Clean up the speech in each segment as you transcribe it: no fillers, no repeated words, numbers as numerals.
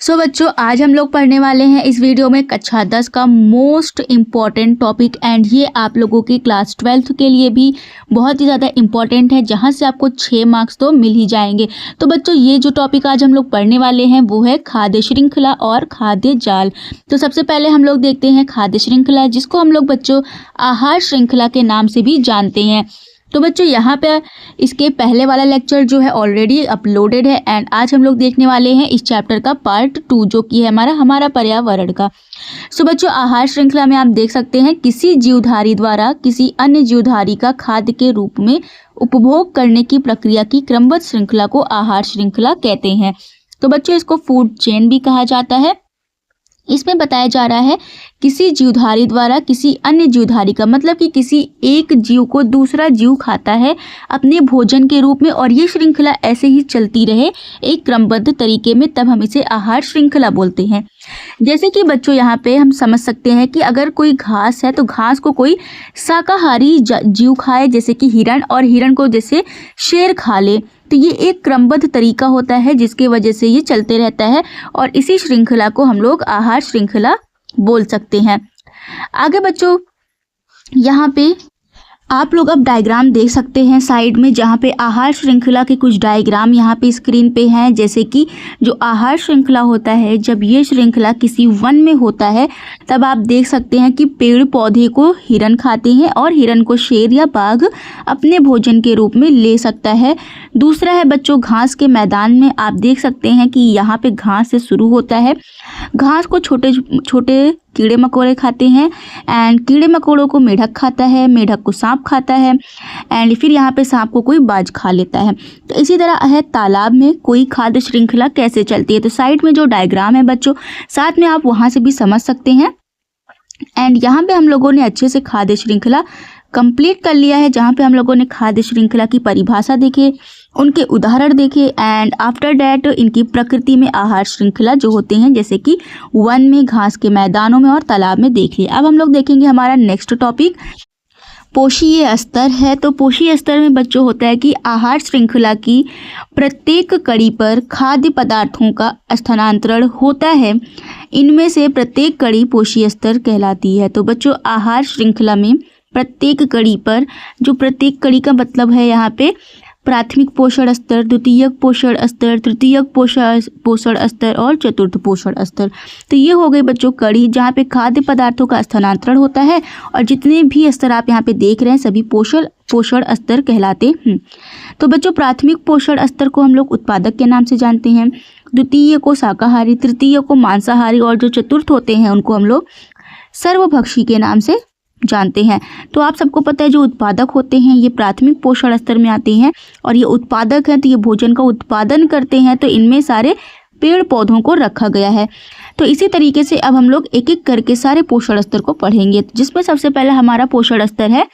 सो बच्चों, आज हम लोग पढ़ने वाले हैं इस वीडियो में कक्षा 10 का मोस्ट इम्पॉर्टेंट टॉपिक। एंड ये आप लोगों की क्लास 12 के लिए भी बहुत ही ज़्यादा इम्पॉर्टेंट है, जहां से आपको 6 मार्क्स तो मिल ही जाएंगे। तो बच्चों, ये जो टॉपिक आज हम लोग पढ़ने वाले हैं वो है खाद्य श्रृंखला और खाद्य जाल। तो सबसे पहले हम लोग देखते हैं खाद्य श्रृंखला, जिसको हम लोग बच्चों आहार श्रृंखला के नाम से भी जानते हैं। तो बच्चों, यहाँ पे इसके पहले वाला लेक्चर जो है ऑलरेडी अपलोडेड है। एंड आज हम लोग देखने वाले हैं इस चैप्टर का पार्ट 2, जो कि है हमारा पर्यावरण का। सो बच्चों, आहार श्रृंखला में आप देख सकते हैं किसी जीवधारी द्वारा किसी अन्य जीवधारी का खाद्य के रूप में उपभोग करने की प्रक्रिया की क्रमबद्ध श्रृंखला को आहार श्रृंखला कहते हैं। तो बच्चों, इसको फूड चेन भी कहा जाता है। इसमें बताया जा रहा है किसी जीवधारी द्वारा किसी अन्य जीवधारी का, मतलब कि किसी एक जीव को दूसरा जीव खाता है अपने भोजन के रूप में, और ये श्रृंखला ऐसे ही चलती रहे एक क्रमबद्ध तरीके में, तब हम इसे आहार श्रृंखला बोलते हैं। जैसे कि बच्चों, यहाँ पे हम समझ सकते हैं कि अगर कोई घास है तो घास को कोई शाकाहारी जीव खाए, जैसे कि हिरण, और हिरण को जैसे शेर खा ले। तो ये एक क्रमबद्ध तरीका होता है जिसकी वजह से ये चलते रहता है, और इसी श्रृंखला को हम लोग आहार श्रृंखला बोल सकते हैं। आगे बच्चों, यहाँ पे आप लोग अब डायग्राम देख सकते हैं साइड में, जहाँ पे आहार श्रृंखला के कुछ डायग्राम यहाँ पे स्क्रीन पे हैं। जैसे कि जो आहार श्रृंखला होता है, जब ये श्रृंखला किसी वन में होता है तब आप देख सकते हैं कि पेड़ पौधे को हिरन खाते हैं और हिरन को शेर या बाघ अपने भोजन के रूप में ले सकता है। दूसरा है बच्चों, घास के मैदान में आप देख सकते हैं कि यहाँ पे घास से शुरू होता है। घास को छोटे छोटे कीड़े मकोड़े खाते हैं, एंड कीड़े मकोड़ों को मेढक खाता है, मेढक को सांप खाता है, एंड फिर यहाँ पे सांप को कोई बाज खा लेता है। तो इसी तरह है तालाब में कोई खाद्य श्रृंखला कैसे चलती है। तो साइड में जो डायग्राम है बच्चों, साथ में आप वहाँ से भी समझ सकते हैं। एंड यहाँ पे हम लोगों ने अच्छे से खाद्य श्रृंखला कंप्लीट कर लिया है, जहाँ पे हम लोगों ने खाद्य श्रृंखला की परिभाषा देखे, उनके उदाहरण देखे, एंड आफ्टर डैट इनकी प्रकृति में आहार श्रृंखला जो होते हैं, जैसे कि वन में, घास के मैदानों में और तालाब में देख लिए। अब हम लोग देखेंगे हमारा नेक्स्ट टॉपिक पोषीय स्तर है। तो पोषीय स्तर में बच्चों होता है कि आहार श्रृंखला की प्रत्येक कड़ी पर खाद्य पदार्थों का स्थानांतरण होता है। इनमें से प्रत्येक कड़ी पोषीय स्तर कहलाती है। तो बच्चों, आहार श्रृंखला में प्रत्येक कड़ी पर, जो प्रत्येक कड़ी का मतलब है यहाँ पे प्राथमिक पोषण स्तर, द्वितीयक पोषण स्तर, तृतीयक पोषण स्तर और चतुर्थ पोषण स्तर। तो ये हो गई बच्चों कड़ी, जहाँ पे खाद्य पदार्थों का स्थानांतरण होता है, और जितने भी स्तर आप यहाँ पे देख रहे हैं सभी पोषण स्तर कहलाते हैं। तो बच्चों, प्राथमिक पोषण स्तर को हम लोग उत्पादक के नाम से जानते हैं, द्वितीय को शाकाहारी, तृतीय को मांसाहारी, और जो चतुर्थ होते हैं उनको हम लोग सर्वभक्षी के नाम से जानते हैं। तो आप सबको पता है जो उत्पादक होते हैं ये प्राथमिक पोषण स्तर में आते हैं, और ये उत्पादक हैं तो ये भोजन का उत्पादन करते हैं। तो इनमें सारे पेड़ पौधों को रखा गया है। तो इसी तरीके से अब हम लोग एक एक करके सारे पोषण स्तर को पढ़ेंगे, जिसमें सबसे पहले हमारा पोषण स्तर है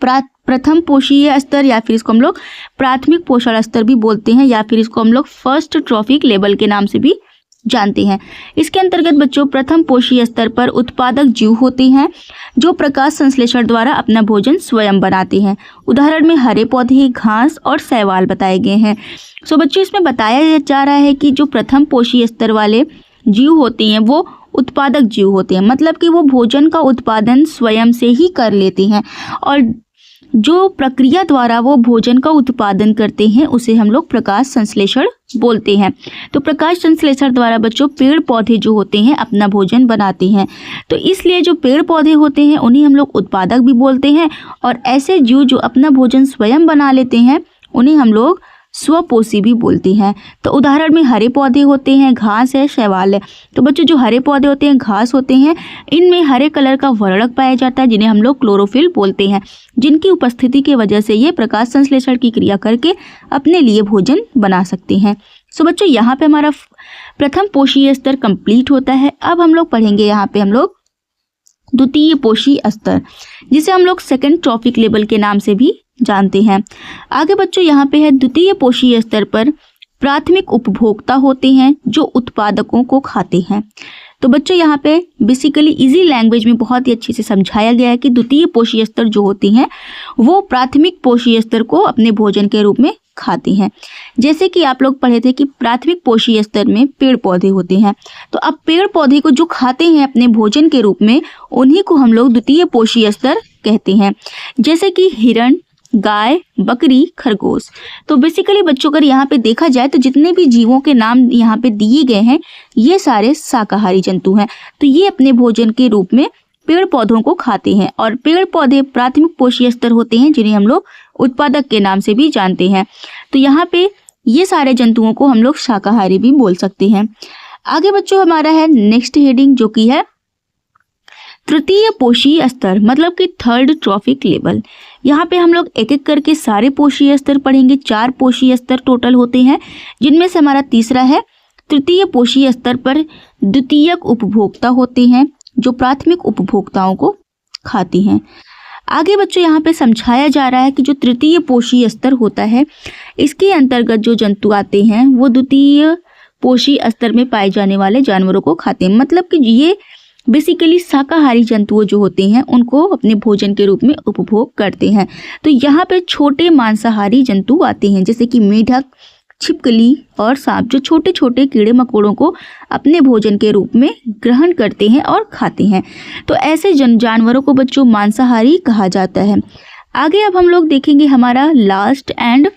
प्रथम पोषीय स्तर, या फिर इसको हम लोग प्राथमिक पोषण स्तर भी बोलते हैं, या फिर इसको हम लोग फर्स्ट ट्रॉफिक लेवल के नाम से भी जानते हैं। इसके अंतर्गत बच्चों प्रथम पोषीय स्तर पर उत्पादक जीव होते हैं जो प्रकाश संश्लेषण द्वारा अपना भोजन स्वयं बनाते हैं। उदाहरण में हरे पौधे, घास और शैवाल बताए गए हैं। सो बच्चों, इसमें बताया जा रहा है कि जो प्रथम पोषीय स्तर वाले जीव होते हैं वो उत्पादक जीव होते हैं, मतलब कि वो भोजन का उत्पादन स्वयं से ही कर लेते हैं, और जो प्रक्रिया द्वारा वो भोजन का उत्पादन करते हैं उसे हम लोग प्रकाश संश्लेषण बोलते हैं। तो प्रकाश संश्लेषण द्वारा बच्चों पेड़ पौधे जो होते हैं अपना भोजन बनाते हैं। तो इसलिए जो पेड़ पौधे होते हैं उन्हें हम लोग उत्पादक भी बोलते हैं, और ऐसे जीव जो अपना भोजन स्वयं बना लेते हैं उन्हें हम लोग स्वपोषी भी बोलते हैं। तो उदाहरण में हरे पौधे होते हैं, घास है, शैवाल है। तो बच्चों, जो हरे पौधे होते हैं, घास होते हैं, इनमें हरे कलर का वर्णक पाया जाता है जिन्हें हम लोग क्लोरोफिल बोलते हैं, जिनकी उपस्थिति की वजह से ये प्रकाश संश्लेषण की क्रिया करके अपने लिए भोजन बना सकते हैं। सो बच्चों, यहाँ पे हमारा प्रथम पोषीय स्तर कंप्लीट होता है। अब हम लोग पढ़ेंगे यहाँ पे हम लोग द्वितीय पोषीय स्तर, जिसे हम लोग सेकेंड ट्रॉफिक लेवल के नाम से भी जानते हैं। आगे बच्चों, यहाँ पे है द्वितीय पोषीय स्तर पर प्राथमिक उपभोक्ता होते हैं जो उत्पादकों को खाते हैं। तो बच्चों यहाँ पे बेसिकली इजी लैंग्वेज में बहुत ही अच्छे से समझाया गया है कि द्वितीय पोषी स्तर जो होती हैं वो प्राथमिक पोषी स्तर को अपने भोजन के रूप में खाती हैं। जैसे कि आप लोग पढ़े थे कि प्राथमिक पोषी स्तर में पेड़ पौधे होते हैं, तो अब पेड़ पौधे को जो खाते हैं अपने भोजन के रूप में, उन्हीं को हम लोग द्वितीय पोषी स्तर कहते हैं। जैसे कि हिरण, गाय, बकरी, खरगोश। तो बेसिकली बच्चों अगर यहाँ पे देखा जाए तो जितने भी जीवों के नाम यहाँ पे दिए गए हैं ये सारे शाकाहारी जंतु हैं। तो ये अपने भोजन के रूप में पेड़ पौधों को खाते हैं और पेड़ पौधे प्राथमिक पोषी स्तर होते हैं जिन्हें हम लोग उत्पादक के नाम से भी जानते हैं। तो यहाँ पे ये सारे जंतुओं को हम लोग शाकाहारी भी बोल सकते हैं। आगे बच्चों हमारा है नेक्स्ट हेडिंग जो कि है तृतीय पोषी स्तर, मतलब कि थर्ड ट्रॉफिक लेवल। यहाँ पे हम लोग एक एक करके सारे पोषी स्तर पढ़ेंगे। 4 पोषी स्तर टोटल होते हैं, जिनमें से हमारा तीसरा है तृतीय पोषी स्तर पर द्वितीयक उपभोक्ता होते हैं जो प्राथमिक उपभोक्ताओं को खाती हैं। आगे बच्चों यहाँ पे समझाया जा रहा है कि जो तृतीय पोषी स्तर होता है इसके अंतर्गत जो जंतु आते हैं वो द्वितीय पोषी स्तर में पाए जाने वाले जानवरों को खाते हैं। मतलब कि ये बेसिकली शाकाहारी जंतुओं जो होते हैं उनको अपने भोजन के रूप में उपभोग करते हैं। तो यहाँ पे छोटे मांसाहारी जंतु आते हैं जैसे कि मेढक, छिपकली और सांप, जो छोटे छोटे कीड़े मकोड़ों को अपने भोजन के रूप में ग्रहण करते हैं और खाते हैं। तो ऐसे जानवरों को बच्चों मांसाहारी कहा जाता है। आगे अब हम लोग देखेंगे हमारा लास्ट एंड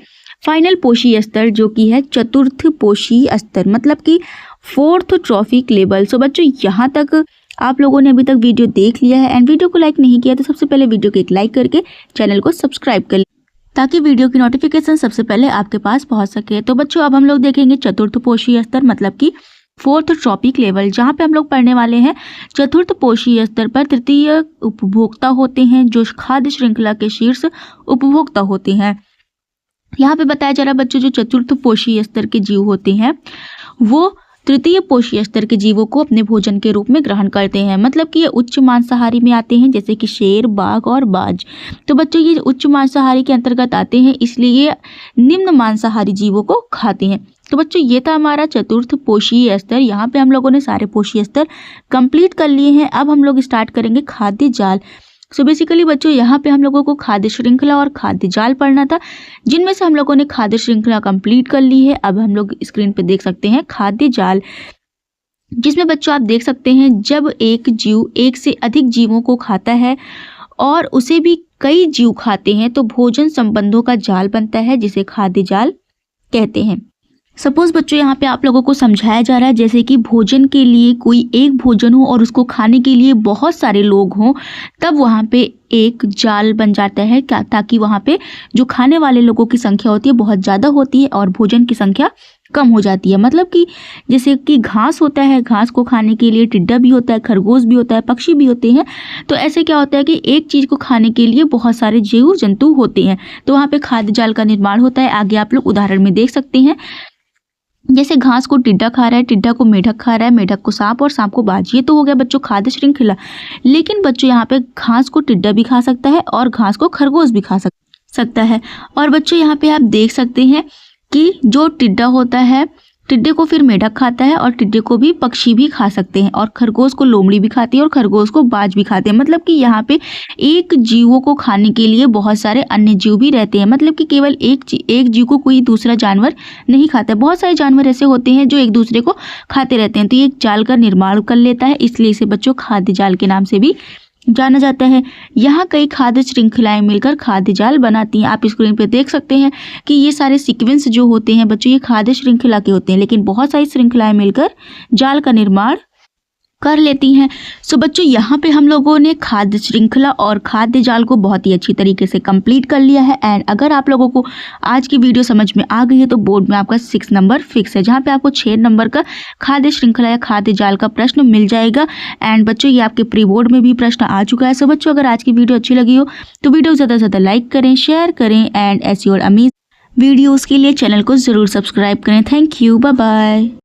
फाइनल पोषी स्तर जो कि है चतुर्थ पोषी स्तर, मतलब कि फोर्थ ट्रॉफिक लेवल। सो बच्चों यहाँ तक आप लोगों ने अभी तक वीडियो देख लिया है एंड वीडियो को लाइक नहीं किया तो सबसे पहले वीडियो को एक लाइक करके चैनल को सब्सक्राइब कर ताकि वीडियो की नोटिफिकेशन सबसे पहले आपके पास पहुंच सके। तो बच्चों अब हम लोग देखेंगे चतुर्थ पोषी स्तर, मतलब कि फोर्थ ट्रॉपिक लेवल, जहां पे हम लोग पढ़ने वाले हैं चतुर्थ पोषी स्तर पर तृतीय उपभोक्ता होते हैं जो खाद्य श्रृंखला के शीर्ष उपभोक्ता होते हैं। यहाँ पे बताया जा रहा है बच्चों जो चतुर्थ पोषी स्तर के जीव होते हैं वो तृतीय पोषी स्तर के जीवों को अपने भोजन के रूप में ग्रहण करते हैं। मतलब कि ये उच्च मांसाहारी में आते हैं जैसे कि शेर, बाघ और बाज। तो बच्चों ये उच्च मांसाहारी के अंतर्गत आते हैं इसलिए ये निम्न मांसाहारी जीवों को खाते हैं। तो बच्चों ये था हमारा चतुर्थ पोषी स्तर। यहाँ पे हम लोगों ने सारे पोषी स्तर कंप्लीट कर लिए हैं। अब हम लोग स्टार्ट करेंगे खाद्य जाल। सो बेसिकली बच्चों यहाँ पे हम लोगों को खाद्य श्रृंखला और खाद्य जाल पढ़ना था, जिनमें से हम लोगों ने खाद्य श्रृंखला कंप्लीट कर ली है। अब हम लोग स्क्रीन पे देख सकते हैं खाद्य जाल, जिसमें बच्चों आप देख सकते हैं जब एक जीव एक से अधिक जीवों को खाता है और उसे भी कई जीव खाते हैं तो भोजन संबंधों का जाल बनता है जिसे खाद्य जाल कहते हैं। सपोज बच्चों यहाँ पे आप लोगों को समझाया जा रहा है जैसे कि भोजन के लिए कोई एक भोजन हो और उसको खाने के लिए बहुत सारे लोग हों, तब वहाँ पे एक जाल बन जाता है ताकि वहाँ पे जो खाने वाले लोगों की संख्या होती है बहुत ज़्यादा होती है और भोजन की संख्या कम हो जाती है। मतलब कि जैसे कि घास होता है, घास को खाने के लिए टिड्डा भी होता है, खरगोश भी होता है, पक्षी भी होते हैं। तो ऐसे क्या होता है कि एक चीज़ को खाने के लिए बहुत सारे जीव जंतु होते हैं, तो वहाँ पे खाद्य जाल का निर्माण होता है। आगे आप लोग उदाहरण में देख सकते हैं, जैसे घास को टिड्डा खा रहा है, टिड्डा को मेढक खा रहा है, मेढक को सांप और सांप को बाज। ये तो हो गया बच्चों खाद्य श्रृंखला। लेकिन बच्चों यहाँ पे घास को टिड्डा भी खा सकता है और घास को खरगोश भी खा सकता है। और बच्चों यहाँ पे आप देख सकते हैं कि जो टिड्डा होता है, टिड्डे को फिर मेढक खाता है और टिड्डे को भी पक्षी भी खा सकते हैं और खरगोश को लोमड़ी भी खाती है और खरगोश को बाज भी खाते हैं। मतलब कि यहाँ पे एक जीवों को खाने के लिए बहुत सारे अन्य जीव भी रहते हैं। मतलब कि केवल एक जीव को कोई दूसरा जानवर नहीं खाता, बहुत सारे जानवर ऐसे होते हैं जो एक दूसरे को खाते रहते हैं। तो ये एक जाल का निर्माण कर लेता है, इसलिए इसे बच्चों खाद्य जाल के नाम से भी जाना जाता है। यहाँ कई खाद्य श्रृंखलाएं मिलकर खाद्य जाल बनाती हैं। आप स्क्रीन पे देख सकते हैं कि ये सारे सीक्वेंस जो होते हैं बच्चों ये खाद्य श्रृंखला के होते हैं, लेकिन बहुत सारी श्रृंखलाएं मिलकर जाल का निर्माण कर लेती हैं। सो बच्चों यहाँ पे हम लोगों ने खाद्य श्रृंखला और खाद्य जाल को बहुत ही अच्छी तरीके से कंप्लीट कर लिया है। एंड अगर आप लोगों को आज की वीडियो समझ में आ गई है तो बोर्ड में आपका 6 नंबर फिक्स है, जहाँ पे आपको 6 नंबर का खाद्य श्रृंखला या खाद्य जाल का प्रश्न मिल जाएगा। एंड बच्चों ये आपके प्री बोर्ड में भी प्रश्न आ चुका है। सो बच्चों अगर आज की वीडियो अच्छी लगी हो तो वीडियो ज़्यादा से ज़्यादा लाइक करें, शेयर करें एंड ऐसी और अमेजिंग वीडियोज़ के लिए चैनल को ज़रूर सब्सक्राइब करें। Thank you, bye bye.